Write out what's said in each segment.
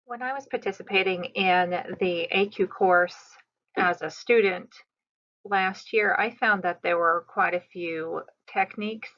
When I was participating in the AQ course as a student last year, I found that there were quite a few techniques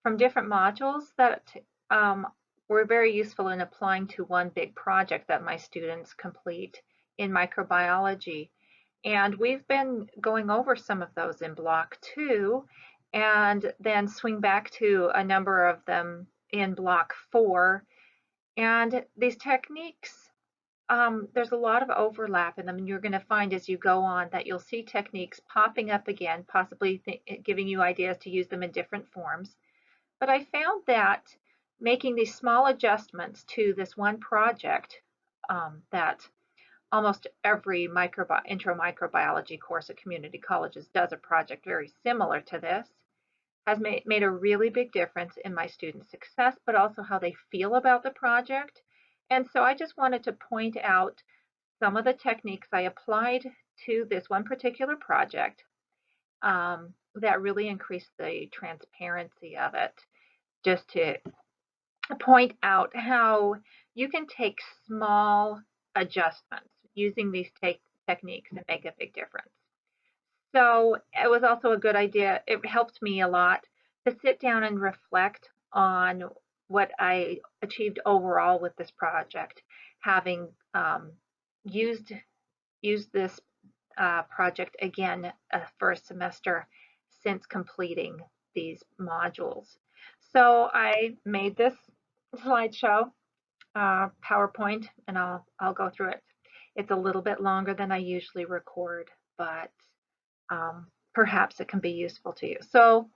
from different modules that um, were very useful in applying to one big project that my students complete in microbiology. And we've been going over some of those in block two, and then swing back to a number of them in block four. And these techniques, there's a lot of overlap in them, and you're going to find as you go on that you'll see techniques popping up again, possibly giving you ideas to use them in different forms. But I found that making these small adjustments to this one project that almost every intro microbiology course at community colleges does a project very similar to this, has made a really big difference in my students' success, but also how they feel about the project. And so I just wanted to point out some of the techniques I applied to this one particular project that really increased the transparency of it. Just to point out how you can take small adjustments using these techniques and make a big difference. So it was also a good idea. It helped me a lot to sit down and reflect on what I achieved overall with this project, having used this project again for a semester since completing these modules. So I made this slideshow PowerPoint, and I'll go through it. It's a little bit longer than I usually record, but perhaps it can be useful to you. So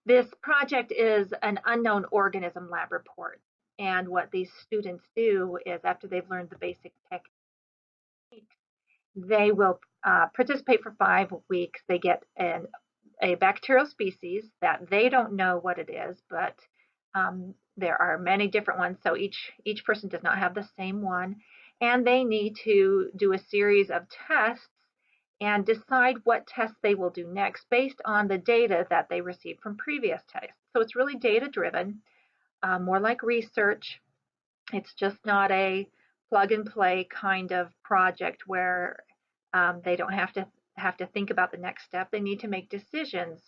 this project is an unknown organism lab report. And what these students do is after they've learned the basic techniques, they will participate for 5 weeks. They get a bacterial species that they don't know what it is, but there are many different ones. So each person does not have the same one. And they need to do a series of tests and decide what tests they will do next based on the data that they received from previous tests. So it's really data driven, more like research. It's just not a plug and play kind of project where they don't have to think about the next step. They need to make decisions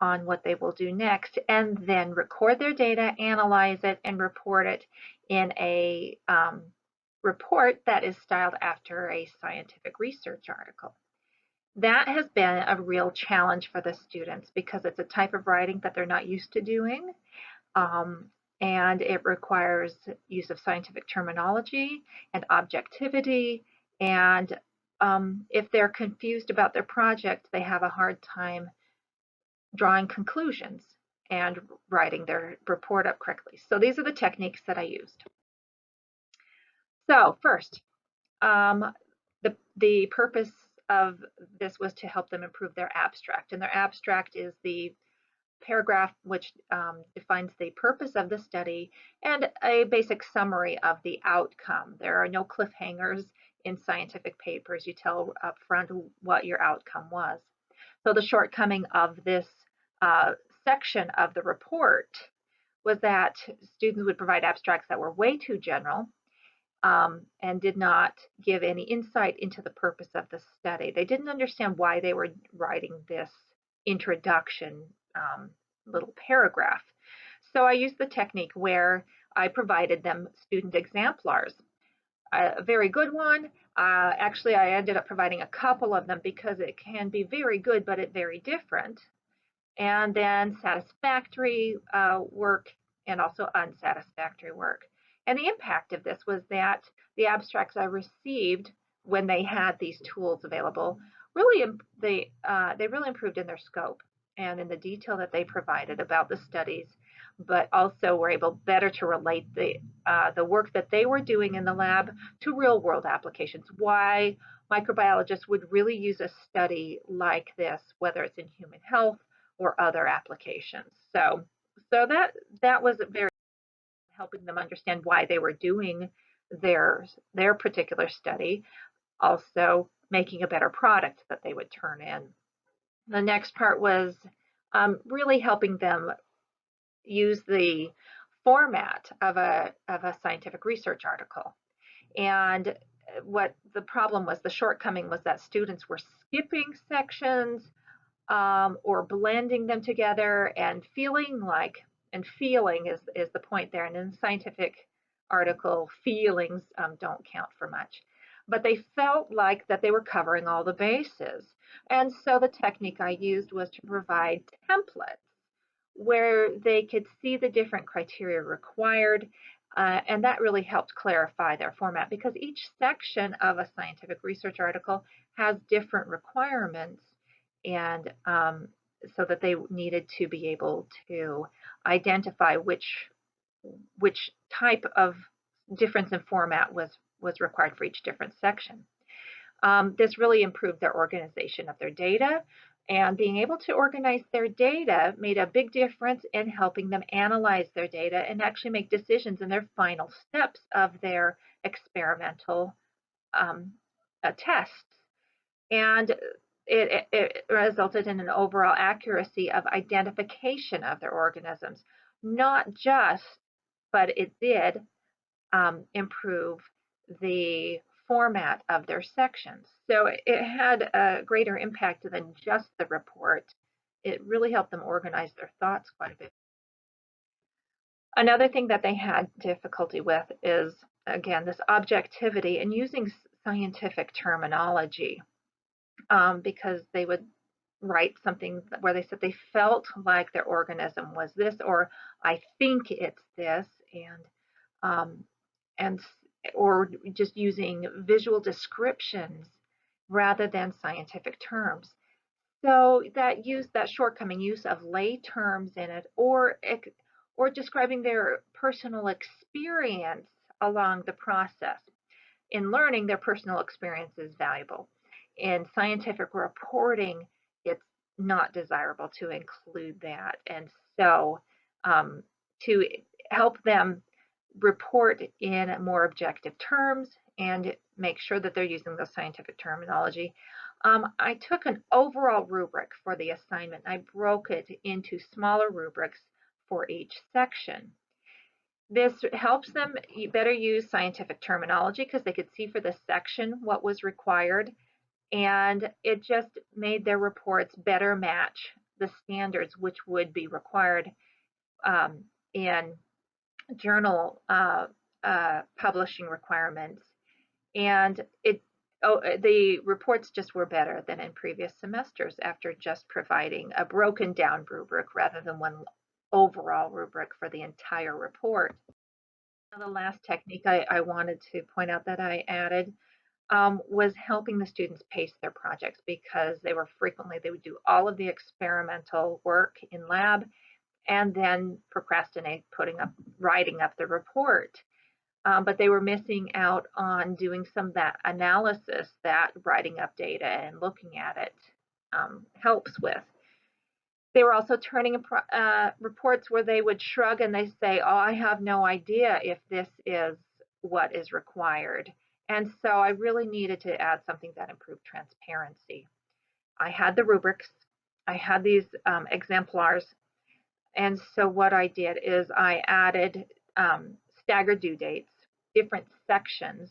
on what they will do next and then record their data, analyze it, and report it in a report that is styled after a scientific research article. That has been a real challenge for the students because it's a type of writing that they're not used to doing. Um, and it requires use of scientific terminology and objectivity. And if they're confused about their project, they have a hard time drawing conclusions and writing their report up correctly. So these are the techniques that I used. So first, the purpose of this was to help them improve their abstract. And their abstract is the paragraph which defines the purpose of the study and a basic summary of the outcome. There are no cliffhangers in scientific papers. You tell up front what your outcome was. So the shortcoming of this section of the report was that students would provide abstracts that were way too general and did not give any insight into the purpose of the study. They didn't understand why they were writing this introduction little paragraph. So I used the technique where I provided them student exemplars. A very good one. Actually, I ended up providing a couple of them because it can be very good, but it very different. And then satisfactory work and also unsatisfactory work. And the impact of this was that the abstracts I received when they had these tools available really they really improved in their scope and in the detail that they provided about the studies, but also were able better to relate the work that they were doing in the lab to real world applications. Why microbiologists would really use a study like this, whether it's in human health or other applications. So that was very helping them understand why they were doing their particular study, also making a better product that they would turn in. The next part was really helping them use the format of a scientific research article. And what the problem was, the shortcoming was that students were skipping sections or blending them together and feeling like, and feeling is the point there. And in the scientific article, feelings don't count for much. But they felt like that they were covering all the bases. And so the technique I used was to provide templates where they could see the different criteria required. And that really helped clarify their format because each section of a scientific research article has different requirements, and so that they needed to be able to identify which type of difference in format was required for each different section. This really improved their organization of their data, and being able to organize their data made a big difference in helping them analyze their data and actually make decisions in their final steps of their experimental tests. And it resulted in an overall accuracy of identification of their organisms. Not just, but it did improve the format of their sections. So it had a greater impact than just the report. It really helped them organize their thoughts quite a bit. Another thing that they had difficulty with is, again, this objectivity and using scientific terminology, because they would write something where they said they felt like their organism was this, or I think it's this, um, and or just using visual descriptions rather than scientific terms. So that shortcoming use of lay terms in it, or describing their personal experience along the process. In learning, their personal experience is valuable. In scientific reporting, it's not desirable to include that. And so, to help them report in more objective terms and make sure that they're using the scientific terminology, I took an overall rubric for the assignment. I broke it into smaller rubrics for each section. This helps them better use scientific terminology because they could see for the section what was required, and it just made their reports better match the standards which would be required in journal publishing requirements. And the reports just were better than in previous semesters after just providing a broken down rubric rather than one overall rubric for the entire report. The last technique I wanted to point out that I added was helping the students pace their projects, because they would do all of the experimental work in lab and then procrastinate writing up the report. But they were missing out on doing some of that analysis that writing up data and looking at it helps with. They were also turning reports where they would shrug and they say, oh, I have no idea if this is what is required. And so I really needed to add something that improved transparency. I had the rubrics, I had these exemplars, and so what I did is I added staggered due dates, different sections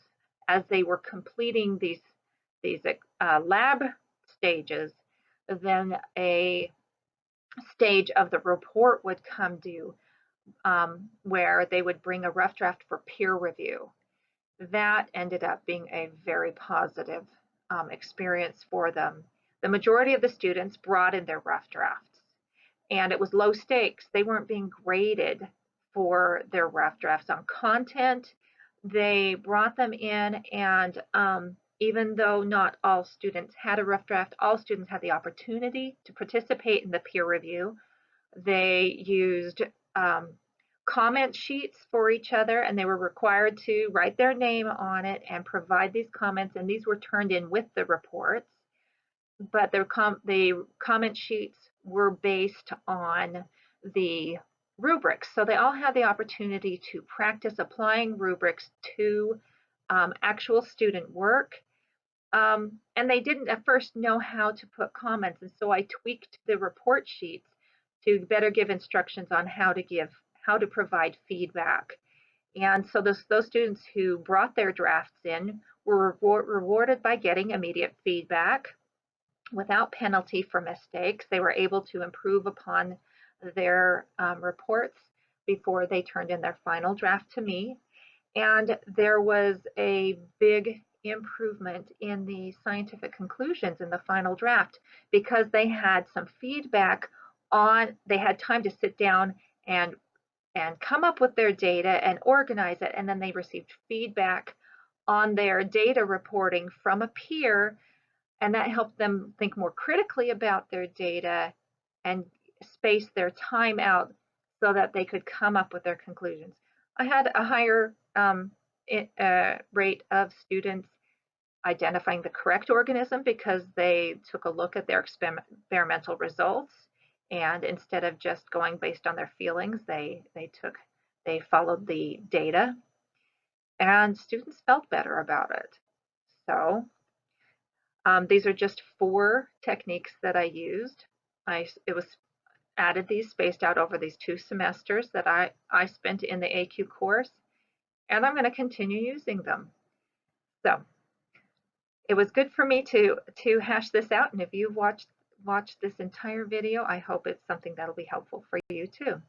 as they were completing these lab stages. Then a stage of the report would come due, where they would bring a rough draft for peer review. That ended up being a very positive experience for them. The majority of the students brought in their rough drafts, and it was low stakes. They weren't being graded for their rough drafts on content. They brought them in, and even though not all students had a rough draft, all students had the opportunity to participate in the peer review. They used comment sheets for each other, and they were required to write their name on it and provide these comments, and these were turned in with the reports. But the comment sheets were based on the rubrics, so they all had the opportunity to practice applying rubrics to actual student work. And they didn't at first know how to put comments, and so I tweaked the report sheets to better give instructions on how to provide feedback. And so those students who brought their drafts in were rewarded by getting immediate feedback without penalty for mistakes. They were able to improve upon their reports before they turned in their final draft to me. And there was a big improvement in the scientific conclusions in the final draft because they had some feedback on, they had time to sit down and come up with their data and organize it, and then they received feedback on their data reporting from a peer, and that helped them think more critically about their data and space their time out so that they could come up with their conclusions. I had a higher rate of students identifying the correct organism because they took a look at their experimental results, and instead of just going based on their feelings, they followed the data, and students felt better about it. So these are just 4 techniques that I used. It was added these spaced out over these 2 semesters that I spent in the AQ course, and I'm going to continue using them. So it was good for me to hash this out, and if you've watched this entire video, I hope it's something that'll be helpful for you too.